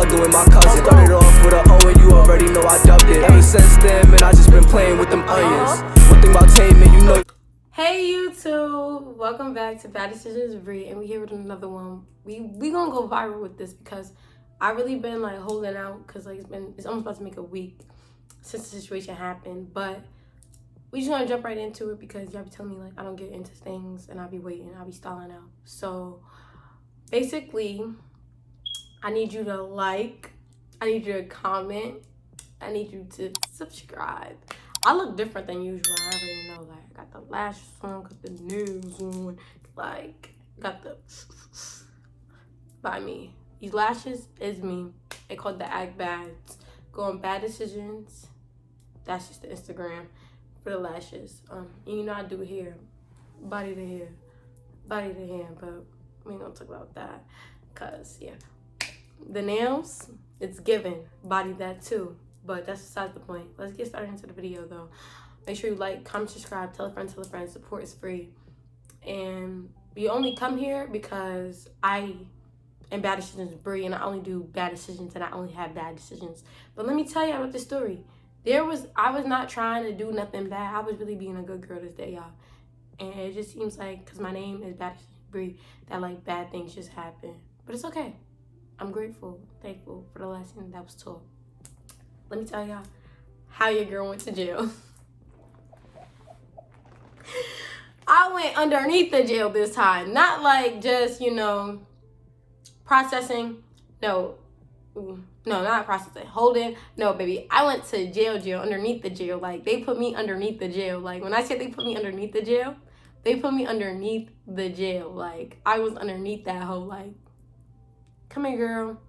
arguing with my cousin. Started off with a O and you already know I dubbed it. Ever since then, man, I just been playing with them onions. One thing about Tay, man, you know. Hey YouTube, welcome back to Bad Decisions Bree, and we here with another one. We gonna go viral with this because I really been like holding out because like it's almost about to make a week since the situation happened, but we just gonna jump right into it because y'all be telling me like I don't get into things and I be waiting, I be stalling out. So basically, I need you to like, I need you to comment, I need you to subscribe. I look different than usual. I already know. Like, I got the lashes on, got the nails on, like, got the by me. These lashes is me. They called the Act Bads. Go on Bad Decisions. That's just the Instagram for the lashes. You know I do hair, body to hair, body to hair, but we ain't gonna talk about that, cause yeah, the nails, it's given, body that too. But that's besides the point. Let's get started into the video though. Make sure you like, comment, subscribe, tell a friend, support is free. And you only come here because I am Bad Decisions Bree and I only do bad decisions and I only have bad decisions. But let me tell you about the story. I was not trying to do nothing bad. I was really being a good girl this day, y'all. And it just seems like, because my name is Bad Decisions Bree, that like bad things just happen. But it's okay. I'm grateful, thankful for the lesson that was taught. Let me tell y'all how your girl went to jail. I went underneath the jail this time. Not like just, processing. No, not processing. Holding. No, baby. I went to jail, underneath the jail. Like, they put me underneath the jail. Like, when I said they put me underneath the jail, they put me underneath the jail. Like, I was underneath that whole, like, come here, girl.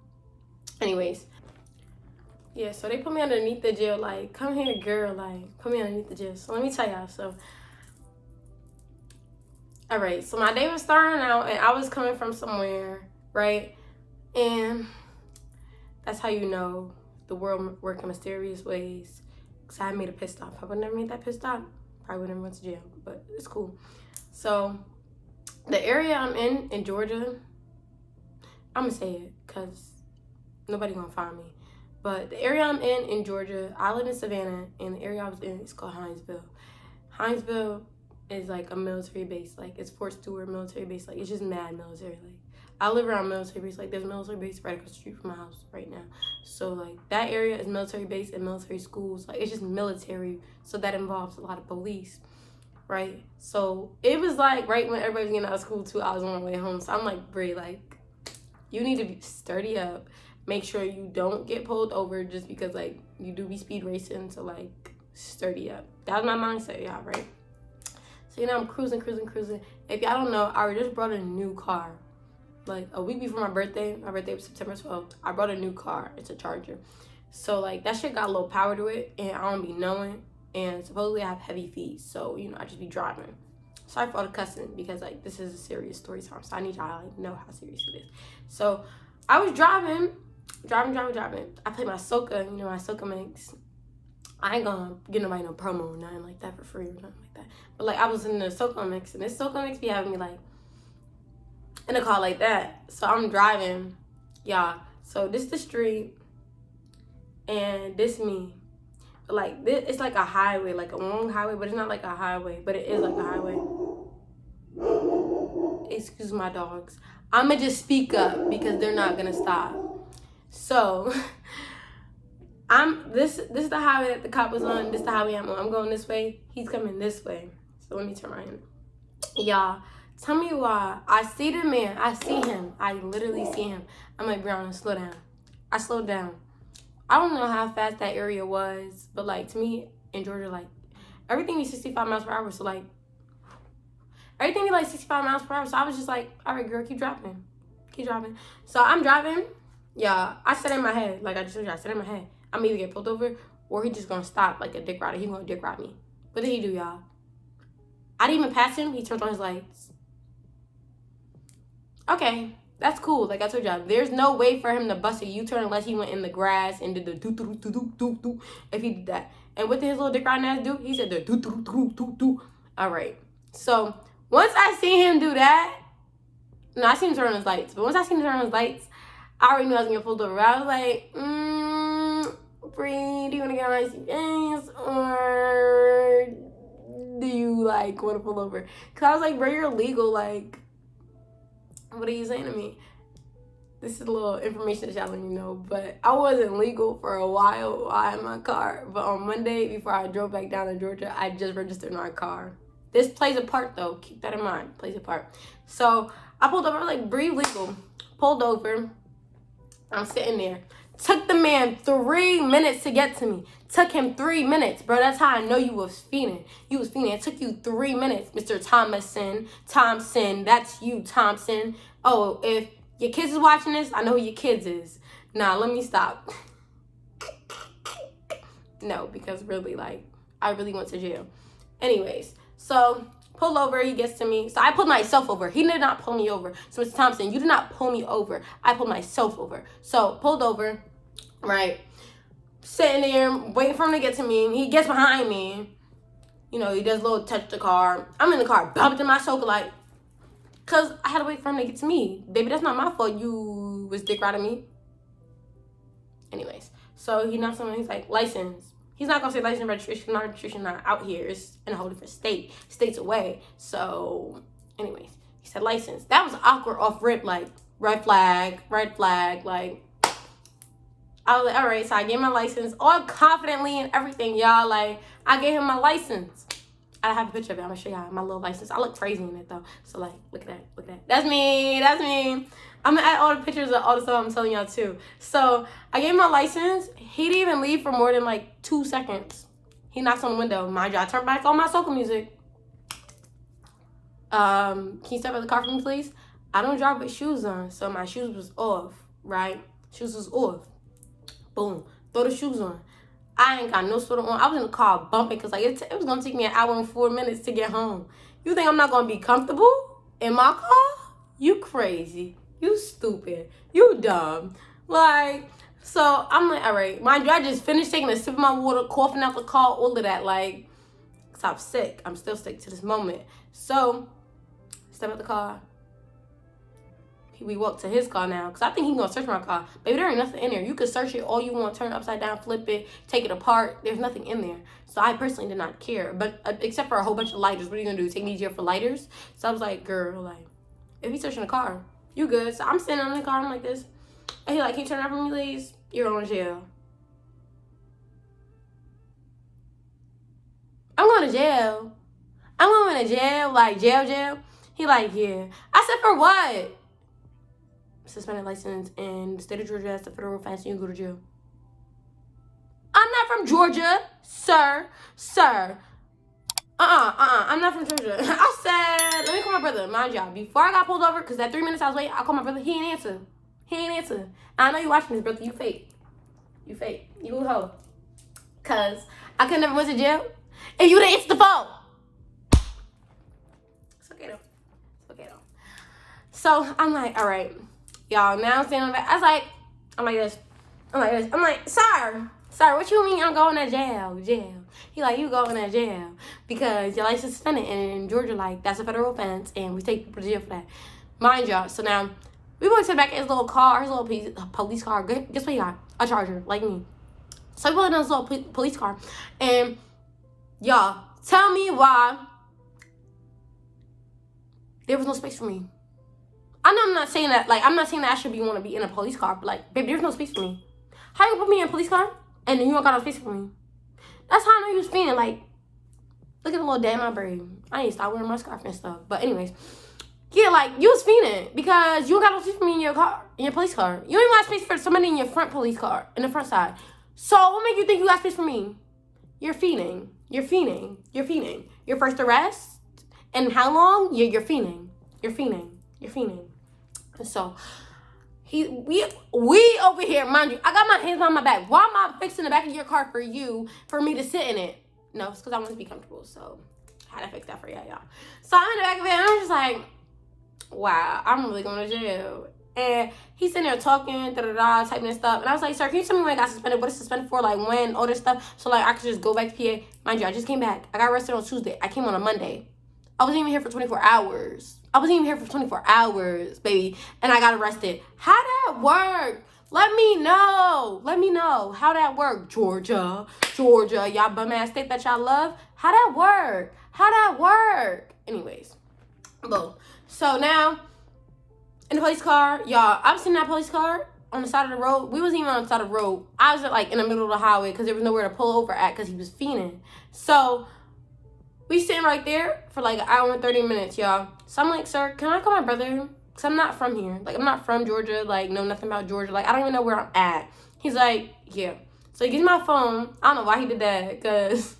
Anyways. Yeah, so they put me underneath the jail, like, come here, girl, like, put me underneath the jail. So let me tell y'all, all right, so my day was starting out, and I was coming from somewhere, right? And that's how you know the world works in mysterious ways, because I made a pit stop. If I would never made that pit stop, probably would never went to jail, but it's cool. So the area I'm in Georgia, I'm going to say it, because nobody going to find me. But the area I'm in Georgia, I live in Savannah, and the area I was in is called Hinesville. Hinesville is like a military base. Like, it's Fort Stewart military base. Like, it's just mad military. Like, I live around military base. Like, there's a military base right across the street from my house right now. So, like, that area is military base and military schools. Like, it's just military. So that involves a lot of police, right? So it was like right when everybody was getting out of school too, I was on my way home. So I'm like, Brie, like, you need to be sturdy up. Make sure you don't get pulled over just because, like, you do be speed racing. So, like, sturdy up. That was my mindset, y'all, right? So, I'm cruising. If y'all don't know, I just brought a new car. Like, a week before my birthday was September 12th, I brought a new car. It's a Charger. So, like, that shit got a little power to it, and I don't be knowing. And supposedly I have heavy feet, so, I just be driving. Sorry for all the cussing, because, like, this is a serious story time, so I need y'all to, like, know how serious it is. So, I was driving. I played my soca, my soca mix. I ain't gonna give nobody no promo or nothing like that for free or nothing like that. But, like, I was in the soca mix, and this soca mix be having me, like, in a car like that. So I'm driving, y'all. So this the street, and this me. But, like, this, it's like a highway, like a long highway, but it's not like a highway, but it is like a highway. Excuse my dogs. I'ma just speak up because they're not gonna stop. So, this is the highway that the cop was on. This is the highway I'm on. I'm going this way. He's coming this way. So let me turn around. Y'all, tell me why. I see the man. I see him. I literally see him. I'm like, Brown, slow down. I slowed down. I don't know how fast that area was, but, like, to me in Georgia, like, everything is 65 miles per hour. So, like, everything be like 65 miles per hour. So I was just like, all right, girl, keep driving. So I'm driving. Yeah, I said in my head, like I just told you, I said in my head, I'm either get pulled over or he just gonna stop like a dick rider. He gonna dick ride me. What did he do, y'all? I didn't even pass him. He turned on his lights. Okay, that's cool. Like I told y'all, there's no way for him to bust a U-turn unless he went in the grass and did the do. If he did that. And what did his little dick riding ass do? He said the do. All right. So once I seen him do that, no, I seen him turn on his lights. But once I seen him turn on his lights, I already knew I was gonna get pulled over. I was like, Bree, do you want to get on my CPS or do you like want to pull over? Cause I was like, bro, you're illegal. Like, what are you saying to me? This is a little information that y'all let me know, but I wasn't legal for a while I had my car. But on Monday, before I drove back down to Georgia, I just registered my car. This plays a part, though. Keep that in mind. Plays a part. So I pulled over. I was like, Bree, legal. Pulled over. I'm sitting there. Took the man 3 minutes to get to me. Took him 3 minutes, bro. That's how I know you was fiending. You was fiending. It took you 3 minutes, Mr. Thompson. That's you, Thompson. Oh, if your kids is watching this, I know who your kids is. Nah, let me stop. No, because really, like, I really went to jail. Anyways, so pull over, he gets to me. So I pulled myself over. He did not pull me over. So Mr. Thompson, you did not pull me over. I pulled myself over. So pulled over, right? Sitting there, waiting for him to get to me. He gets behind me. You know, he does a little touch the car. I'm in the car, bumped in my soaker like, because I had to wait for him to get to me. Baby, that's not my fault you was dick riding me. Anyways, so he knocks on me. He's like, license. He's not going to say license registration. My registration not out here. It's in a whole different state. States away. So, anyways, he said license. That was awkward off rip. Like, red flag. Like, I was like, all right. So I gave my license all confidently and everything, y'all. Like, I gave him my license. I have a picture of it. I'm going to show y'all my little license. I look crazy in it, though. So, like, look at that. That's me. I'm going to add all the pictures of all the stuff I'm telling y'all, too. So, I gave him my license. He didn't even leave for more than, like, 2 seconds. He knocks on the window. Mind you, I turned back on my soca music. Can you step out of the car for me, please? I don't drive with shoes on. So, my shoes was off, right? Shoes was off. Boom. Throw the shoes on. I ain't got no sort of on. I was in the car bumping because like it was gonna take me 1 hour and 4 minutes to get home. You think I'm not gonna be comfortable in my car? You crazy. You stupid. You dumb. Like, so I'm like, all right. Mind you, I just finished taking a sip of my water, coughing out the car, all of that. Like, because I'm sick. I'm still sick to this moment. So, step out the car. We walk to his car now because I think he's gonna search my car. Baby, there ain't nothing in there. You can search it all you want, turn it upside down, flip it, take it apart. There's nothing in there. So I personally did not care, but except for a whole bunch of lighters. What are you gonna do? Take me to jail for lighters? So I was like, girl, like, if he's searching the car, you good. So I'm sitting in the car, I'm like this, and he like, can you turn around for me, please? You're going to jail. I'm going to jail. I'm going to jail, like jail. He like, yeah. I said, for what? Suspended license in the state of Georgia. That's a federal offense. You can go to jail. I'm not from Georgia, sir. I'm not from Georgia. I said, let me call my brother. Mind y'all, before I got pulled over, because that 3 minutes I was waiting, I called my brother. He ain't answer. I know you watching this, brother. You fake. You a hoe. Because I could never went to jail. And you didn't answer the phone. It's okay though. So I'm like, all right. Y'all, now I'm standing on the back. I'm like this. I'm like, sir, what you mean I'm going to jail? He like, you going to jail because your license is suspended. And in Georgia, like, that's a federal offense. And we take people to jail for that. Mind y'all. So now, we went to the back of his little car, his little police car. Guess what he got? A Charger, like me. So we put in his little police car. And, y'all, tell me why there was no space for me. I know I'm not saying that I should want to be in a police car, but like, baby, there's no space for me. How you gonna put me in a police car and then you don't got no space for me? That's how I know you was feeling. Like, look at the little dad in my brain. I need to stop wearing my scarf and stuff. But anyways, yeah, like, you was feeling because you don't got no space for me in your car, in your police car. You don't even got space for somebody in your front police car, in the front side. So what make you think you got space for me? You're fiending. Your first arrest? And how long? You're fiending. So we over here, mind you, I got my hands on my back. Why am I fixing the back of your car for me to sit in it? No, it's because I want to be comfortable. So I had to fix that for y'all. So I'm in the back of it and I'm just like, wow, I'm really going to jail. And he's sitting there talking, typing and stuff. And I was like, sir, can you tell me when I got suspended? What is suspended for? Like, when? All this stuff. So, like, I could just go back to PA. Mind you, I just came back. I got arrested on Tuesday. I came on a Monday. I wasn't even here for 24 hours. I wasn't even here for 24 hours, baby, and I got arrested. How that work? Let me know. Let me know how that work. Georgia, y'all bum ass state that y'all love. How that work? How that work? Anyways, boom. So now in the police car, y'all, I was in that police car on the side of the road. We wasn't even on the side of the road. I was like in the middle of the highway because there was nowhere to pull over at because he was fiending. So we sitting right there for like an hour and 30 minutes, y'all. So I'm like, sir, can I call my brother? Because I'm not from here. Like, I'm not from Georgia. Like, know nothing about Georgia. Like, I don't even know where I'm at. He's like, yeah. So he gives me my phone. I don't know why he did that. Because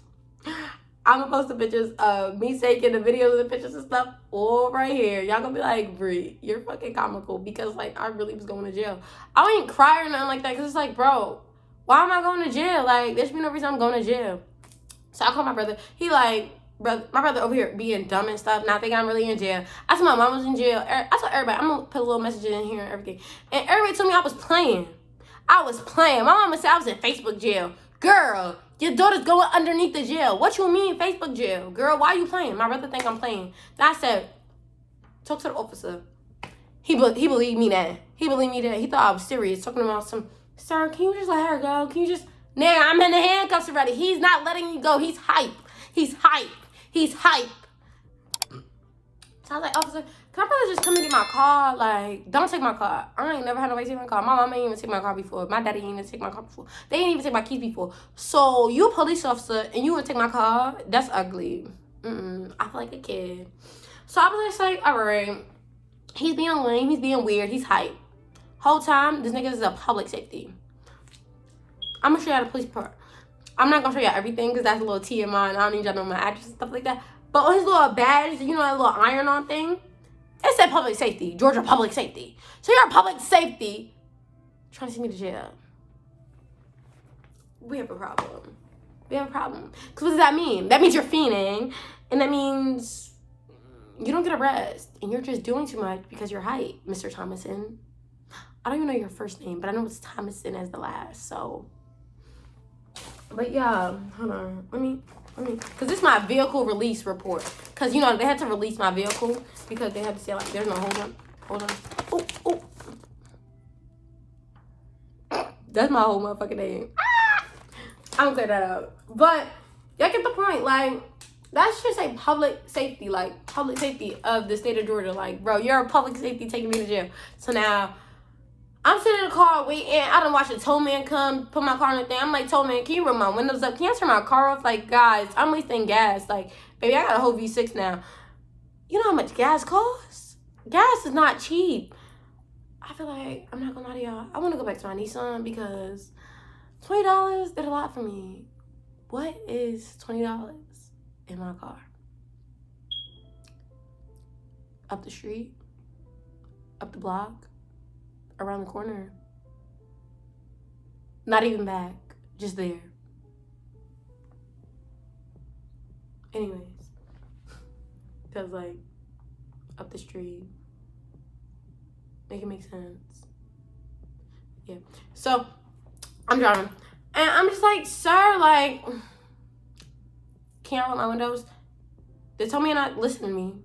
I'm going to post the pictures of me taking the videos and the pictures and stuff all right here. Y'all going to be like, Brie, you're fucking comical. Because, like, I really was going to jail. I ain't cry or nothing like that. Because it's like, bro, why am I going to jail? Like, there should be no reason I'm going to jail. So I call my brother. He like, my brother over here being dumb and stuff, not thinking I'm really in jail. I told my mom was in jail. I told everybody, I'm gonna put a little message in here and everything. And everybody told me I was playing. I was playing. My mama said I was in Facebook jail. Girl, your daughter's going underneath the jail. What you mean Facebook jail? Girl, why you playing? My brother think I'm playing. Then I said, talk to the officer. He believed me that. He believed me that. He thought I was serious. Talking about some, sir, can you just let her go? Can you just, nigga, I'm in the handcuffs already. He's not letting you go. He's hype. He's hype. He's hype. So I was like, officer, can my brother just come and get my car? Like, don't take my car. I ain't never had nobody take my car. My mom ain't even take my car before. My daddy ain't even take my car before. They ain't even take my keys before. So you a police officer and you would take my car? That's ugly. I feel like a kid. So I was just like, all right. He's being lame. He's being weird. He's hype. Whole time, this nigga is a public safety. I'm gonna show y'all the police part. I'm not gonna show y'all everything because that's a little TMI and I don't need y'all to know my address and stuff like that. But on his little badge, you know that little iron-on thing? It said public safety, Georgia public safety. So you're a public safety trying to send me to jail. We have a problem. We have a problem. Because what does that mean? That means you're fiending. And that means you don't get a rest. And you're just doing too much because you're hype, Mr. Thomason. I don't even know your first name, but I know it's Thomason as the last, so. But yeah, hold on. Let me, because this is my vehicle release report. Because, you know, they had to release my vehicle because they had to say, like, there's no, hold on. Oh. That's my whole motherfucking name. I'm gonna clear that out. But, y'all get the point. Like, that should say public safety. Like, public safety of the state of Georgia. Like, bro, you're a public safety taking me to jail. So now, I'm sitting in the car waiting. I done watched a tow man come, put my car in the thing. I'm like, tow man, can you roll my windows up? Can you turn my car off? Like, guys, I'm wasting gas. Like, baby, I got a whole V6 now. You know how much gas costs? Gas is not cheap. I feel like, I'm not gonna lie to y'all, I wanna go back to my Nissan because $20 did a lot for me. What is $20 in my car? Up the street? Up the block? Around the corner. Not even back. Just there. Anyways. Because, like, up the street. Make it make sense. Yeah. So, I'm driving. And I'm just like, sir, like, can't roll my windows? They told me not listen to me.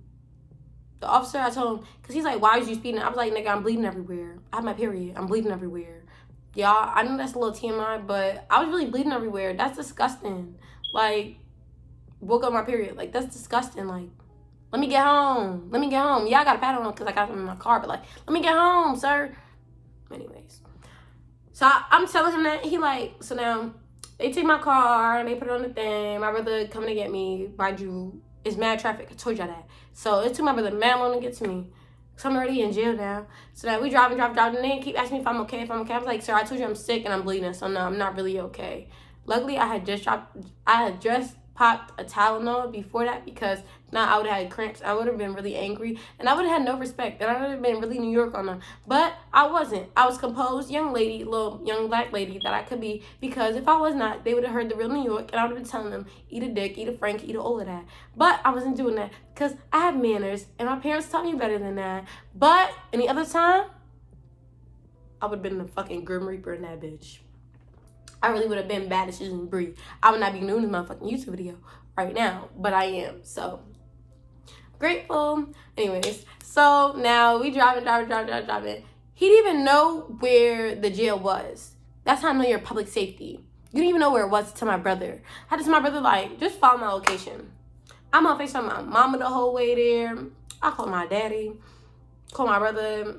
The officer, I told him, because he's like, why was you speeding? I was like, nigga, I'm bleeding everywhere. I have my period. I'm bleeding everywhere. Y'all, I know that's a little TMI, but I was really bleeding everywhere. That's disgusting. Like, woke up my period. Like, that's disgusting. Like, let me get home. Let me get home. Yeah, I got a pad on because I got them in my car, but like, let me get home, sir. Anyways. So I'm telling him that. He like, so now they take my car and they put it on the thing. My brother coming to get me. Mind you, it's mad traffic. I told y'all that. So it took my brother mad long to get to me. So I'm already in jail now. So now we driving. And they keep asking me if I'm okay, I was like, sir, I told you I'm sick and I'm bleeding. So no, I'm not really okay. Luckily, I had just popped a Tylenol before that because now I would have had cramps. I would have been really angry and I would have had no respect and I would have been really New York on them. But I wasn't. I was composed young lady, little young black lady that I could be, because if I was not, they would have heard the real New York and I would have been telling them, eat a dick, eat a Frank, eat all of that. But I wasn't doing that because I had manners and my parents taught me better than that. But any other time, I would have been the fucking Grim Reaper in that bitch. I really would have been bad as Susan Bree. I would not be doing this motherfucking YouTube video right now, but I am, so. Grateful. Anyways, so now we driving. He didn't even know where the jail was. That's how I know you're public safety. You didn't even know where it was to my brother. I had to tell my brother, like, just follow my location. I'm on FaceTime my mama the whole way there. I called my daddy, called my brother.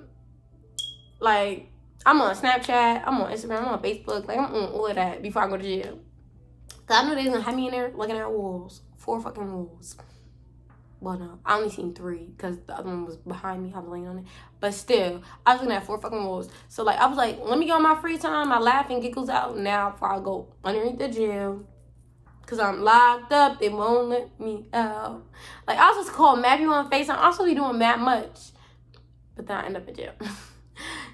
Like, I'm on Snapchat, I'm on Instagram, I'm on Facebook. Like, I'm on all of that before I go to jail. Cause I knew they was gonna have me in there looking at walls. 4 fucking walls. Well, no, I only seen 3 because the other one was behind me. I was laying on it. But still, I was looking at 4 fucking walls. So, like, I was like, let me go on my free time. I laugh and giggles out now before I go underneath the jail. Because I'm locked up. They won't let me out. Like, I was supposed to call Matthew on FaceTime. I'm supposed to be doing that much. But then I end up in jail.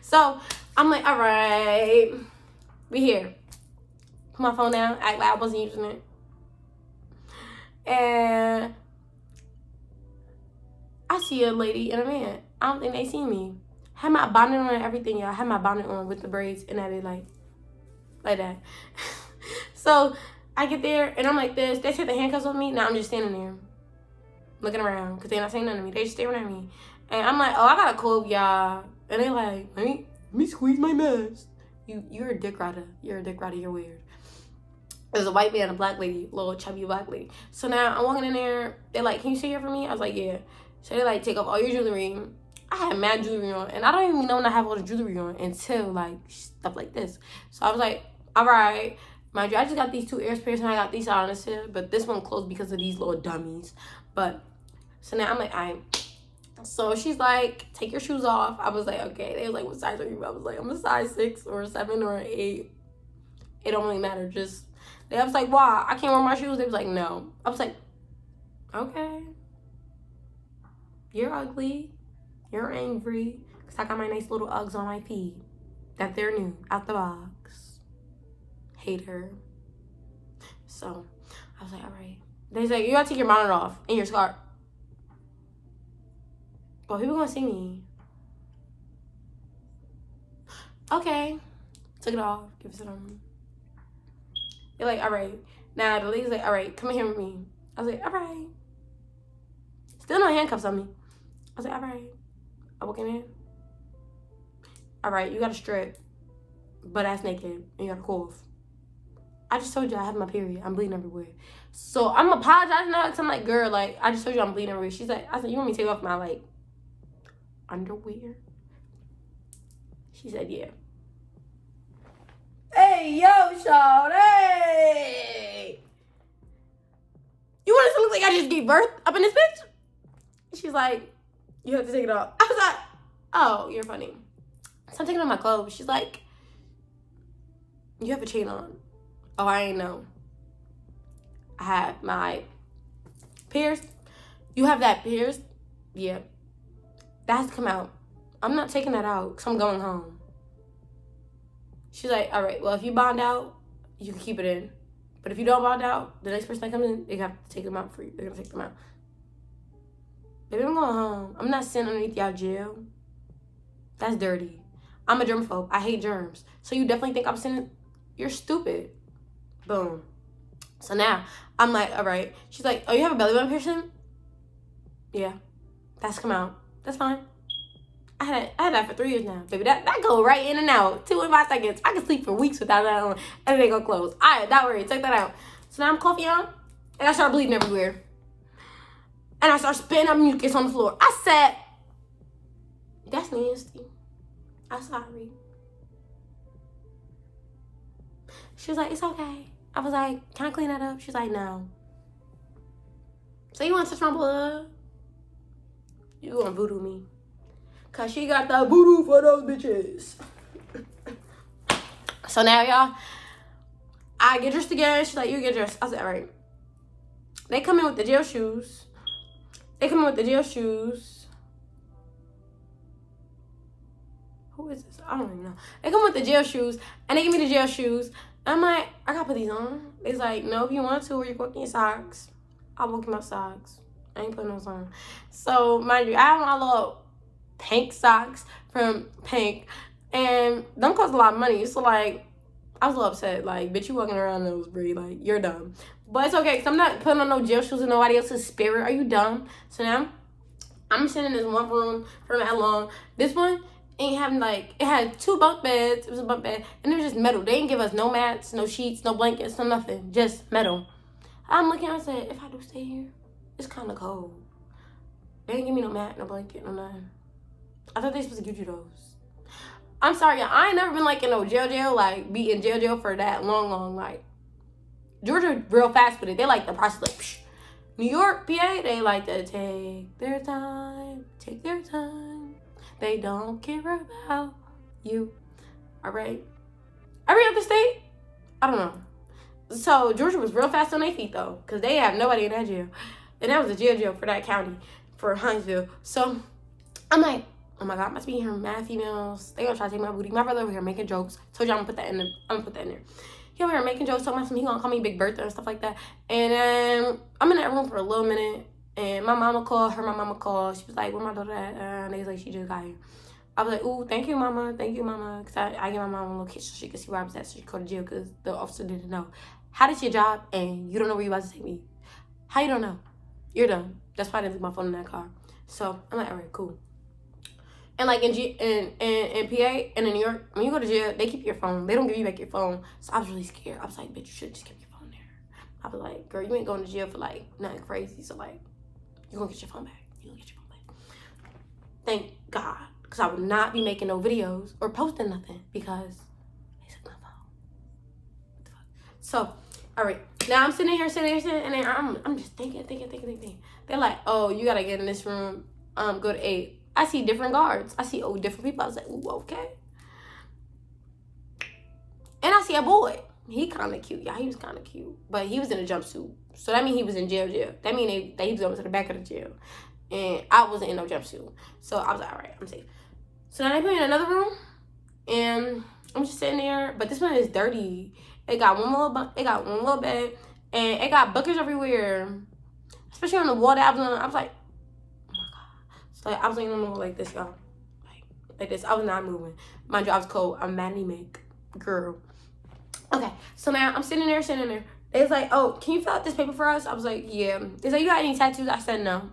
So, I'm like, all right. We here. Put my phone down. Act like I wasn't using it. And I see a lady and a man. I don't think they see me. Had my bonnet on and everything, y'all. Had my bonnet on with the braids and everything, like that. So I get there and I'm like this. They take the handcuffs on me. Now I'm just standing there, looking around because they're not saying nothing to me. They just staring at me. And I'm like, oh, I got a cold, y'all. And they like, let me squeeze my mask. You're a dick rider. You're a dick rider. You're weird. There's a white man and a black lady, little chubby black lady. So now I'm walking in there. They're like, can you sit here for me? I was like, yeah. So they like take off all your jewelry. I had mad jewelry on, and I don't even know when I have all the jewelry on until like stuff like this. So I was like, all right, mind you, I just got these 2 ears pierced and I got these out on this here, but this one closed because of these little dummies. But so now I'm like, all right. So she's like, take your shoes off. I was like, okay. They were like, what size are you? I was like, I'm a size 6 or 7 or 8. It don't really matter. Just I was like, why? I can't wear my shoes. They was like, no. I was like, okay. You're ugly. You're angry. Because I got my nice little Uggs on my feet. That they're new. Out the box. Hate her. So, I was like, all right. They said, you gotta take your bonnet off and your scarf. But people gonna see me. Okay. Took it off. Give it to them. They're like, all right. Now, the lady's like, all right, come in here with me. I was like, all right. Still no handcuffs on me. I was like, all right. I walk in there. All right, you got to strip, butt ass naked, and you got to cough. I just told you I have my period. I'm bleeding everywhere. So I'm apologizing now because I'm like, girl, like, I just told you I'm bleeding everywhere. She's like, I said, you want me to take off my, like, underwear? She said, yeah. Hey, yo, Sean, hey! You want us to look like I just gave birth up in this bitch? She's like, you have to take it off. I was like, oh, you're funny. So I'm taking off my clothes. She's like, you have a chain on. Oh, I ain't know. I have my pierced. You have that pierced? Yeah. That has to come out. I'm not taking that out because I'm going home. She's like, all right, well, if you bond out, you can keep it in. But if you don't bond out, the next person that comes in, they have to take them out for you. They're going to take them out. Baby, I'm going home. I'm not sitting underneath y'all jail. That's dirty. I'm a germaphobe. I hate germs. So you definitely think I'm sitting? You're stupid. Boom. So now, I'm like, all right. She's like, oh, you have a belly button piercing? Yeah. That's come out. That's fine. I had that for 3 years now. Baby, that go right in and out. 2 and 5 seconds. I can sleep for weeks without that on. And they go close. All right, don't worry. Check that out. So now I'm coughing on. And I start bleeding everywhere. And I start spitting up mucus on the floor. I said, that's nasty. I'm sorry. She was like, it's okay. I was like, can I clean that up? She's like, no. So you want to touch my blood? You gonna voodoo me. Because she got the voodoo for those bitches. So now, y'all, I get dressed again. She's like, you get dressed. I said, all right. They come in with the jail shoes. Who is this? I don't even know. They come with the jail shoes, and they give me the jail shoes. I'm like, I gotta put these on. It's like, no, if you want to, or you're walking your socks. I'll walk in my socks. I ain't putting those on. So, mind you, I have my little pink socks from Pink, and them cost a lot of money. So, like, I was a little upset. Like, bitch, you walking around those, Brie. Like, you're dumb. But it's okay, because I'm not putting on no jail shoes in nobody else's spirit. Are you dumb? So now, I'm sitting in this one room for that long. This one ain't having like, it had 2 bunk beds. It was a bunk bed, and it was just metal. They didn't give us no mats, no sheets, no blankets, no nothing, just metal. I'm looking, I said, if I do stay here, it's kind of cold. They didn't give me no mat, no blanket, no nothing. I thought they were supposed to give you those. I'm sorry, y'all. I ain't never been like in no jail, like be in jail for that long. Like, Georgia real fast with it. They like the process, like, psh. New York, PA, they like to take their time. They don't care about you. All right. Every other state, I don't know. So Georgia was real fast on their feet though, because they have nobody in that jail. And that was a jail for that county, for Huntsville. So I'm like, oh my God, I must be hearing mad females. They gonna try to take my booty. My brother over here making jokes. Told you I'm gonna put that in there. He over here making jokes, talking about something. He gonna call me Big Bertha and stuff like that. And then I'm in that room for a little minute. And my mama called. She was like, where my daughter at? And they was like, she just got here. I was like, ooh, thank you, mama. Because I gave my mom a little kiss so she could see where I was at, so she could go to jail, because the officer didn't know. How did your job and you don't know where you about to take me? How you don't know? You're done. That's why I didn't leave my phone in that car. So I'm like, all right, cool. And like in PA and in New York, when you go to jail, they keep your phone. They don't give you back your phone. So I was really scared. I was like, bitch, you should just keep your phone there. I was like, girl, you ain't going to jail for like nothing crazy. So like, you're going to get your phone back. Thank God. Because I would not be making no videos or posting nothing because they took my phone. What the fuck? So, all right. Now I'm sitting here, and then I'm just thinking. They're like, oh, you got to get in this room. Go to 8. I see different guards. I see different people. I was like, ooh, okay. And I see a boy. He kind of cute. Yeah, he was kind of cute. But he was in a jumpsuit. So that means he was in jail. That means he was going to the back of the jail. And I wasn't in no jumpsuit. So I was like, all right, I'm safe. So now they put me in another room. And I'm just sitting there. But this one is dirty. It got one little bed. And it got buckets everywhere. Especially on the wall that I was on. I was like, so I was laying on the wall like this, y'all. Like this. I was not moving. Mind you, I was cold. I'm manic girl. Okay, so now I'm sitting there. They was like, oh, can you fill out this paper for us? I was like, yeah. They said, you got any tattoos? I said, no.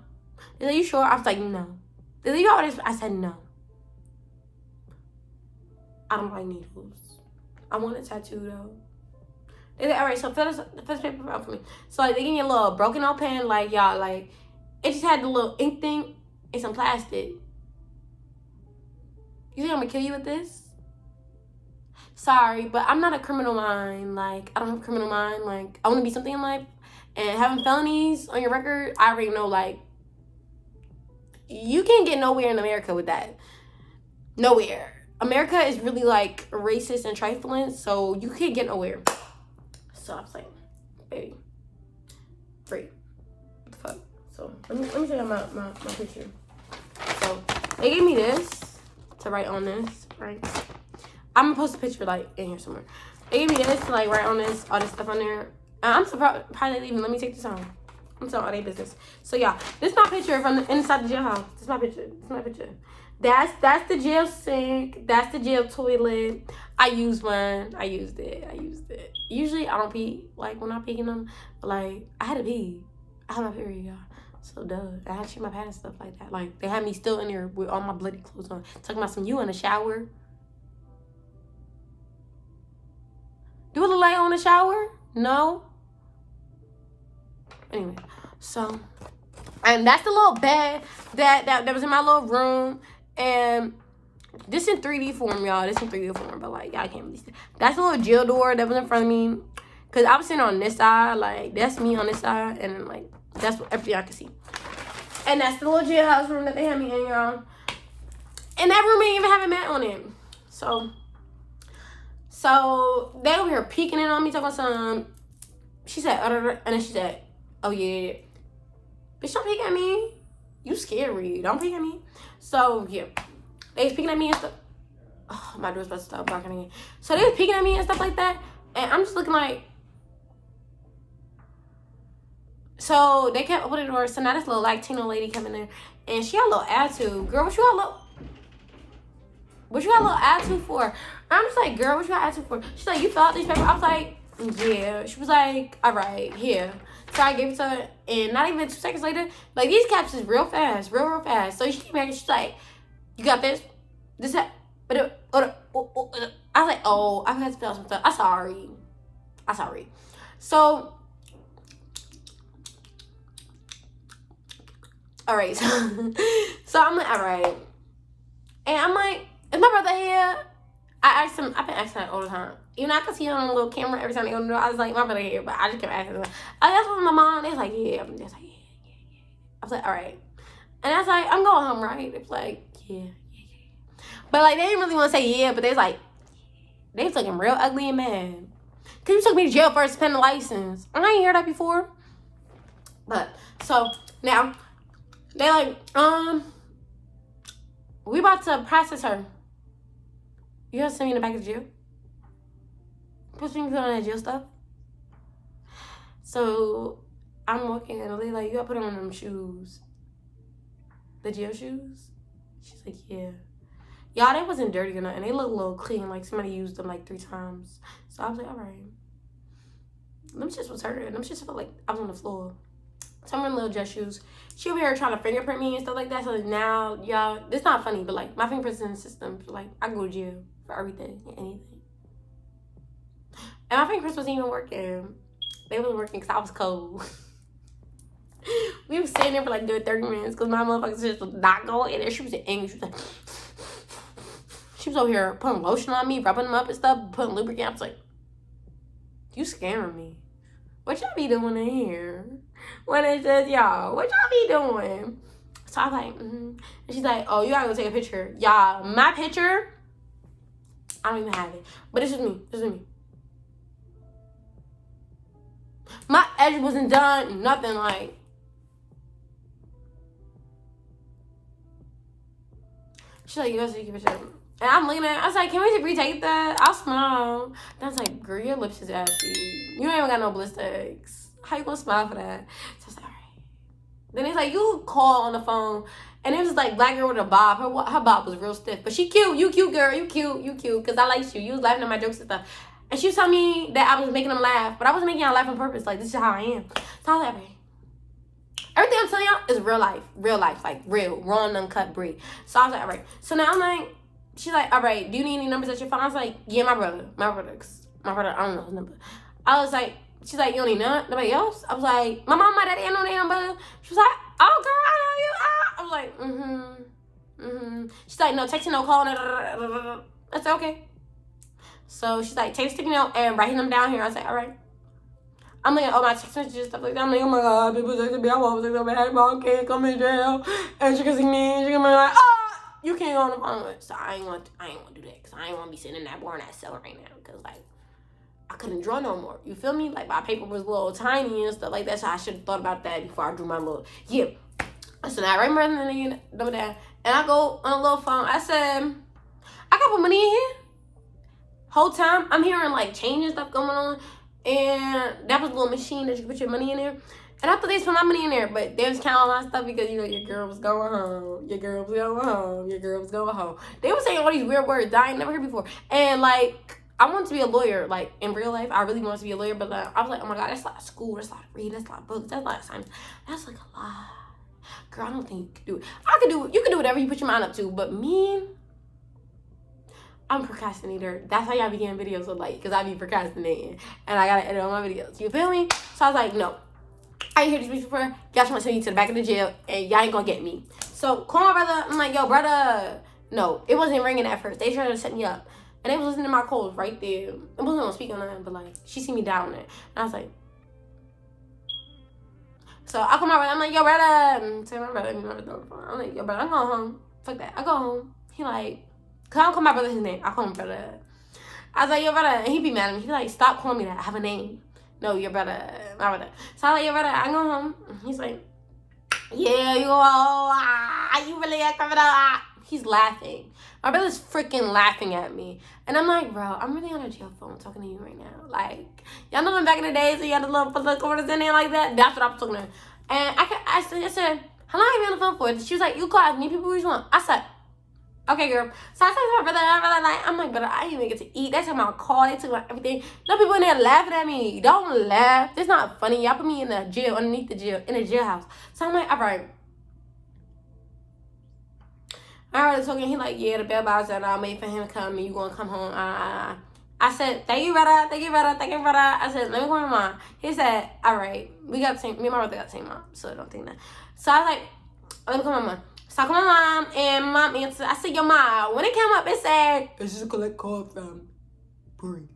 They said, you sure? I was like, no. They said, you got all this? I said, no. I don't like needles. I want a tattoo, though. They said, all right, so fill this paper out for me. So, like, they give me a little broken out pen. Like, y'all, like, it just had the little ink thing. And some plastic. You think I'm gonna kill you with this? Sorry, but I'm not a criminal mind. Like, I don't have a criminal mind. Like, I want to be something in life. And having felonies on your record, I already know, like, you can't get nowhere in America with that. Nowhere. America is really, like, racist and trifling, so you can't get nowhere. So I was like, baby, free. What the fuck? So let me show you my picture. So they gave me this to write on this, right? I'm gonna post a picture like in here somewhere. They gave me this to like write on this, all this stuff on there. I'm surprised they even let me take this home. I'm telling all their business. So yeah, this is my picture from the inside the jailhouse. This is my picture. That's the jail sink. That's the jail toilet. I used one. I used it. Usually I don't pee like when I'm peeing them, but like I had to pee. I had my period, y'all. So duh, I had to shit my pants and stuff like that. Like they had me still in there with all my bloody clothes on. Talking about some you in the shower. Do it look like on the shower? No. Anyway, so and that's the little bed that was in my little room. And this in 3D form, y'all. This in 3D form, but like y'all can't really see. That's the little jail door that was in front of me. Cause I was sitting on this side, like that's me on this side, and then, like that's what everything I could see. And that's the little jailhouse room that they had me in, y'all. And that room ain't even have a mat on it. So they over here peeking in on me, talking about some. She said, and then she said, oh yeah. Bitch, don't peek at me. You scary. Don't peek at me. So yeah, they was peeking at me and stuff. Oh, my door's about to stop barking again. So they was peeking at me and stuff like that, and I'm just looking like. So they kept opening the door. So now this little Latino lady come in there, and she got a little attitude. Girl, what you got a little attitude for? I'm just like, girl, what you got attitude for? She's like, you fill out these papers. I was like, yeah. She was like, all right, here. So I gave it to her, and not even 2 seconds later, like, these caps is real fast, real fast. So she came back and she's like, you got this? This, that? I was like, oh, I had to spell some stuff. I'm sorry. So, all right. So I'm like, all right. And I'm like, is my brother here? I asked him, I've been asking that all the time. You know, I could see him on a little camera every time they go to the door. I was like, my brother here, but I just kept asking him. I asked my mom, they was like, yeah. They was like, yeah. I was like, all right. And I was like, I'm going home, right? They was like, yeah. But like, they didn't really want to say yeah, but they was like, they was looking real ugly and mad. Cause you took me to jail for suspending the license. I ain't heard that before. But, so, now, they like, we about to process her. You gonna send me in the back of jail? Put me on that jail stuff. So I'm walking and they like, you gotta put on them shoes. The jail shoes? She's like, yeah. Y'all, they wasn't dirty or nothing. They look a little clean, like somebody used them like 3 times. So I was like, all right. Them shits was hurting. Them shits felt like I was on the floor. So I'm wearing little dress shoes. She over here trying to fingerprint me and stuff like that. So now, y'all, this not funny, but like my fingerprints in the system. So like I go to jail for everything and anything. And my fingerprints wasn't even working. They wasn't working because I was cold. We was sitting there for like good 30 minutes because my motherfucking sister was not going in there. She was angry. She was like, she was over here putting lotion on me, rubbing them up and stuff, putting lubricant. I was like, you scaring me. What y'all be doing in here? When it's just y'all, what y'all be doing? So I'm like, And she's like, oh, you gotta go take a picture. Y'all, my picture, I don't even have it. But it's just me. My edge wasn't done, nothing like. She's like, you gotta take a picture. And I'm looking at it. I was like, can we retake that? I'll smile. And I was like, girl, your lips is ashy. You ain't even got no blisters. How you gonna smile for that? So I was like, all right. Then he's like, you call on the phone. And it was like black girl with a bob. Her bob was real stiff. But she cute. You cute, girl. You cute. Because I liked you. You was laughing at my jokes and stuff. And she was telling me that I was making them laugh. But I wasn't making y'all laugh on purpose. Like, this is how I am. So I was like, all right. Everything I'm telling y'all is real life, like real, raw and uncut breed. So I was like, all right. So now I'm like, she's like, all right, do you need any numbers at your phone? I was like, yeah, my brother, I don't know his number. I was like, she's like, you don't need nobody else? I was like, my mom, my daddy, I know their number. She was like, oh, girl, I know you. I was like, She's like, no texting, no calling. I said, okay. So she's like, take a sticky note and write them down here. I said, all right. I'm like, oh, my text messages and stuff like that. I'm like, oh my God, people texting me. I want to say, bad mom can't come in jail. And she can see me. She can be like, you can't go on the phone with. So I ain't want to do that because I ain't want to be sitting in that bar in that cell right now because, like, I couldn't draw no more. You feel me? Like, my paper was a little tiny and stuff like that, so I should have thought about that before I drew my little, So now I write my name down, and I go on a little phone. I said, I got put money in here. Whole time, I'm hearing, like, change and stuff going on, and that was a little machine that you put your money in there. And I thought they just put my money in there, but they was counting all my stuff because, you know, your girl was going home. They were saying all these weird words that I ain't never heard before. And, like, I wanted to be a lawyer. Like, in real life, I really wanted to be a lawyer. But I was like, oh, my God, that's a lot of school. That's a lot of reading. That's a lot of books. That's a lot of science. That's, like, a lot. Girl, I don't think you could do it. You can do whatever you put your mind up to. But me, I'm a procrastinator. That's how y'all be getting videos so late. Because I be procrastinating. And I got to edit all my videos. You feel me? So I was like, no. I ain't hear these people before. Y'all trying to send me to the back of the jail, and y'all ain't gonna get me. So call my brother. I'm like, yo, brother. No, it wasn't ringing at first. They tried to set me up, and they was listening to my calls right there. It wasn't on speaker on nothing, but like she see me down there, and I was like, so I call my brother. I'm like, yo, brother. Say my brother. I'm like, yo, brother. I'm going home. Fuck that. I go home. He like, cause I don't call my brother his name. I call him brother. I was like, yo, brother, and he be mad at me. He like, stop calling me that. I have a name. No, your brother, my brother. So I like, your brother, I go home. He's like, yeah, you you really a criminal. He's laughing. My brother's freaking laughing at me. And I'm like, bro, I'm really on a jail phone talking to you right now. Like, y'all know when back in the days, you had the little quarters in there like that? That's what I'm talking to. And I said, how long have you been on the phone for? She was like, you call as many people as you want. I said, Okay, girl. So I said to my brother, like, I'm like, brother, I didn't even get to eat. They took my car, they took my everything. No people in there laughing at me. Don't laugh. It's not funny. Y'all put me in the jail, underneath the jail, in a jailhouse. So I'm like, all right. I already talking. He like, yeah, the bell boys said I'll wait for him to come and you gonna come home. I said, thank you, brother. Thank you, brother. Thank you, brother. I said, let me call my mom. He said, all right. We got the same, me and my brother got the same mom, so I don't think that. So I was like, let me call my mom. So I called my mom, and mom answered. I said, yo, mom, when it came up, it said, it's just a collect call from Bree.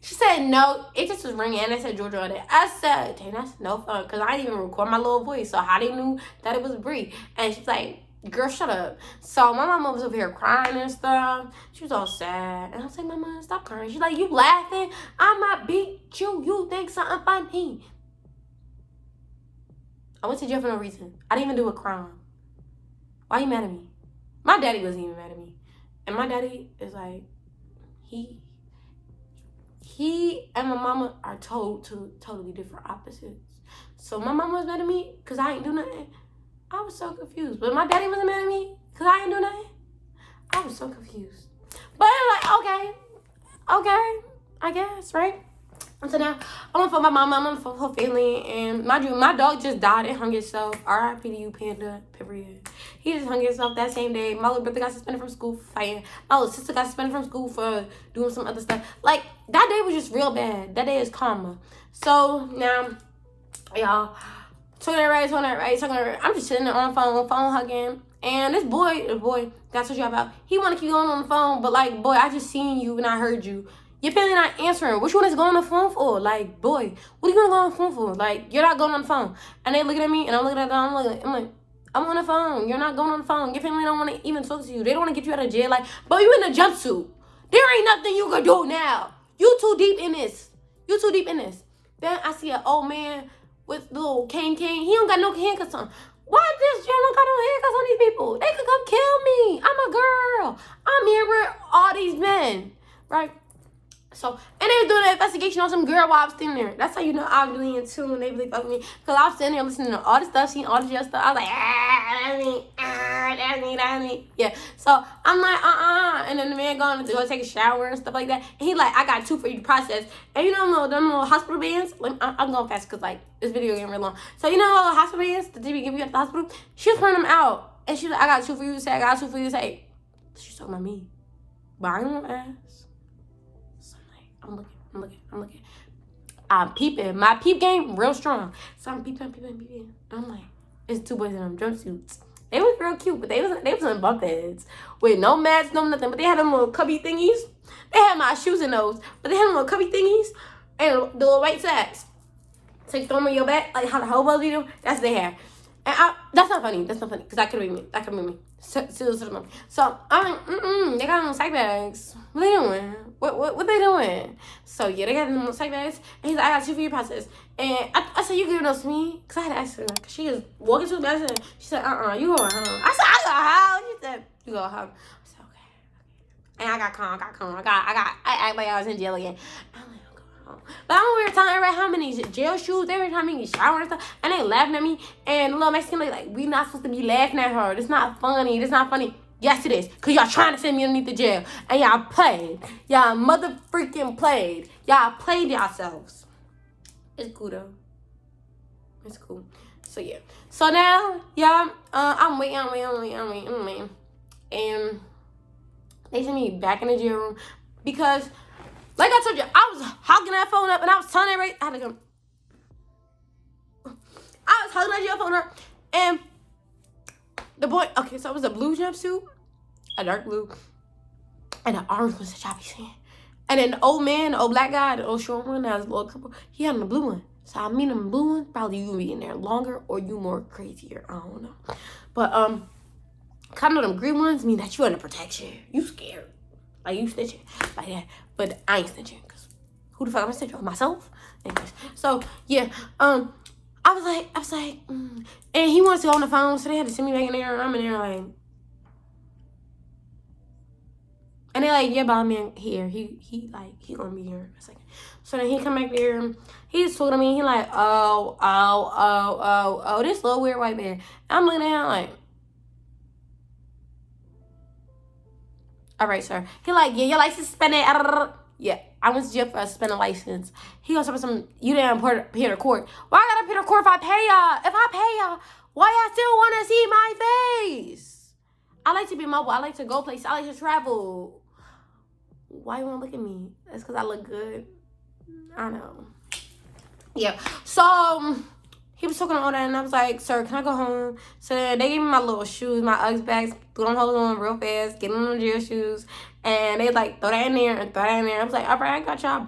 She said, no, it just was ringing, and it said Georgia on it. I said, dang, that's no fun, because I didn't even record my little voice, so how they knew that it was Bree? And she's like, girl, shut up. So my mama was over here crying and stuff. She was all sad. And I was like, mama, stop crying. She's like, you laughing? I might beat you. You think something funny. I went to jail for no reason. I didn't even do a crime. Why you mad at me? My daddy wasn't even mad at me. And my daddy is like, he and my mama are totally different opposites. So my mama was mad at me because I ain't do nothing. I was so confused. But my daddy wasn't mad at me because I ain't do nothing. I was so confused. But I'm like, okay, I guess, right? And so now I'm gonna for my mama, I'm gonna for her family, and mind you, my dog just died and hung himself. R.I.P. to you, Panda. Period. He just hung himself that same day. My little brother got suspended from school for fighting. My little sister got suspended from school for doing some other stuff. Like, that day was just real bad. That day is karma. So now, y'all, talking right. I'm just sitting there on the phone hugging. And this boy, the boy that I told you about, he want to keep going on the phone, but like, boy, I just seen you and I heard you. Your family not answering. What you want us going on the phone for? Like, boy, what are you gonna go on the phone for? Like, you're not going on the phone. And they looking at me, and I'm looking at them. I'm like, I'm on the phone. You're not going on the phone. Your family don't want to even talk to you. They don't want to get you out of jail. Like, but you in a jumpsuit. There ain't nothing you can do now. You too deep in this. Then I see an old man with little cane. He don't got no handcuffs on. Why this jail don't got no handcuffs on these people? They could come kill me. I'm a girl. I'm here with all these men, right? So, and they was doing an investigation on some girl while I was sitting there. That's how you know I was really in tune. They really fucked me. Because I was sitting there listening to all the stuff, seeing all the jail stuff. I was like, that's me. Yeah. So, I'm like, And then the man going to go take a shower and stuff like that. And he like, I got 2 for you to process. And you know them little hospital bands? I'm going fast because, like, this video getting real long. So, you know the little hospital bands that they give you at the hospital? She was putting them out. And she was like, I got 2 for you to say. She's talking about me. But I ain't gonna ask. I'm looking. I'm peeping. My peep game real strong. So I'm peeping. I'm like, it's 2 boys in them jumpsuits. They was real cute, but they was in bunk beds with no masks, no nothing. But they had them little cubby thingies. They had my shoes in those, but they had them little cubby thingies and the little white sacks. So you throw them on your back like how the hobos do. That's what they had. And that's not funny because that could be me. So I'm like, they got them sack bags. What they doing? What they doing? So yeah, they got them sack bags. And he's like, I got 2 for your process. And I said, you giving those to me? Because I had to ask her. Because she was walking to the bathroom. She said, you going home. I said, I go home. She said, you go home. I said, okay. And I got calm. I act like I was in jail again. I'm like, but I'm over here telling everybody how many jail shoes, every time I get shower and stuff, and they laughing at me. And the little Mexican lady like, we not supposed to be laughing at her. This not funny. Yes, it is. Because y'all trying to send me underneath the jail. And y'all played. Y'all mother freaking played. Y'all played yourselves. It's cool, though. It's cool. So, yeah. So, now, y'all, I'm waiting. And they sent me back in the jail room because, like I told you, I was hogging that phone up and I was telling everybody, I was hogging that jail phone up and the boy, okay, so it was a blue jumpsuit, a dark blue, and an orange one, that y'all be seeing. And then the old man, the old black guy, the old short one, that was a little couple, he had on the blue one. So I mean, the blue one, probably you be in there longer or you more crazier, I don't know. But, kind of them green ones mean that you under protection. You scared. Like, you snitching like that. But I ain't snitching, because who the fuck am I snitching on? Myself? Anyways. So, yeah. I was like, And he wanted to go on the phone, so they had to send me back in there, and I'm in there like. And they like, yeah, but I'm in here. He gonna be here in a second. So then he come back there, he just talking to me, he like, oh, this little weird white man. I'm looking at him like, all right, sir. He like, yeah, your license suspended. Yeah, I went to jail for a suspended license. He goes, you didn't appear to court. Why I gotta appear to court if I pay y'all? If I pay y'all, why y'all still want to see my face? I like to be mobile. I like to go places. I like to travel. Why you want to look at me? That's because I look good. I know. Yeah. So, he was talking all that, and I was like, sir, can I go home? So, they gave me my little shoes, my Uggs bags, threw them hoes on real fast, get them jail shoes, and they like, throw that in there and throw that in there. I was like, all right, I got y'all.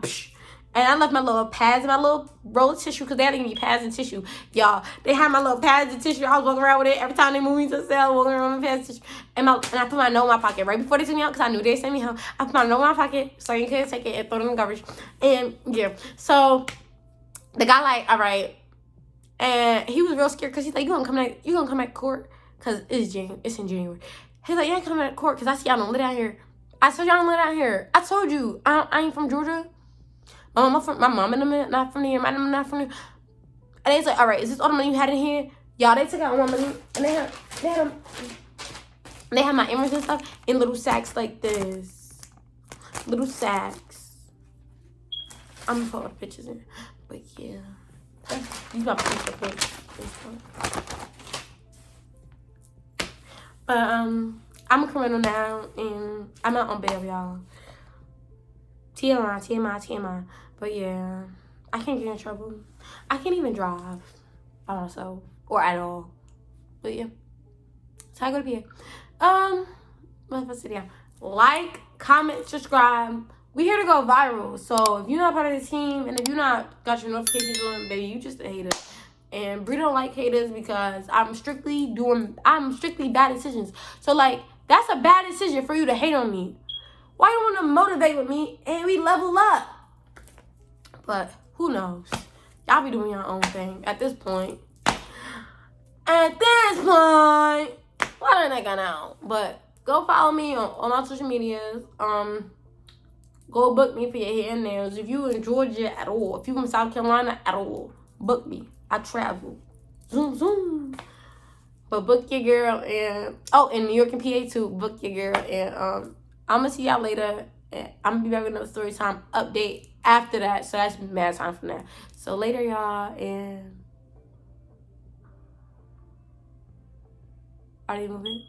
And I left my little pads and my little roll of tissue, because they didn't give me pads and tissue. Y'all, they had my little pads and tissue. I was walking around with it every time they moved me to the cell, walking around with pads and tissue. And I put my note in my pocket right before they took me out, because I knew they'd send me home. I put my note in my pocket so you couldn't take it and throw it in the garbage. And yeah, so the guy like, all right. And he was real scared, because he's like, you gonna come back to court? Because it's in January. He's like, you ain't coming back to court because I see y'all don't live out here. I told y'all don't live out here. I told you, I ain't from Georgia. My mom and them not from here. My mom not from here. And they was like, all right, is this all the money you had in here? Y'all, they took out all my money, and they had my earrings and stuff in little sacks like this. Little sacks. I'm gonna put all the pictures in. But yeah. These my pictures. But I'm a criminal now, and I'm out on bail, y'all. TMI. But yeah, I can't get in trouble. I can't even drive by myself or at all. But yeah, so I go to PA. Let's sit down. Like, comment, subscribe. We here to go viral. So if you're not part of the team, and if you're not got your notifications on, baby, you just a hater. And Bree don't like haters because I'm strictly bad decisions. So like, that's a bad decision for you to hate on me. Why you want to motivate with me and we level up? But who knows? Y'all be doing your own thing at this point. Let that go now. But go follow me on my social medias. Go book me for your hair and nails. If you in Georgia at all, if you in South Carolina at all, book me. I travel. Zoom. But book your girl, and in New York and PA too. Book your girl, and I'm gonna see y'all later. And I'm gonna be back with another story time update after that. So that's mad time from that. So later, y'all, and are they moving?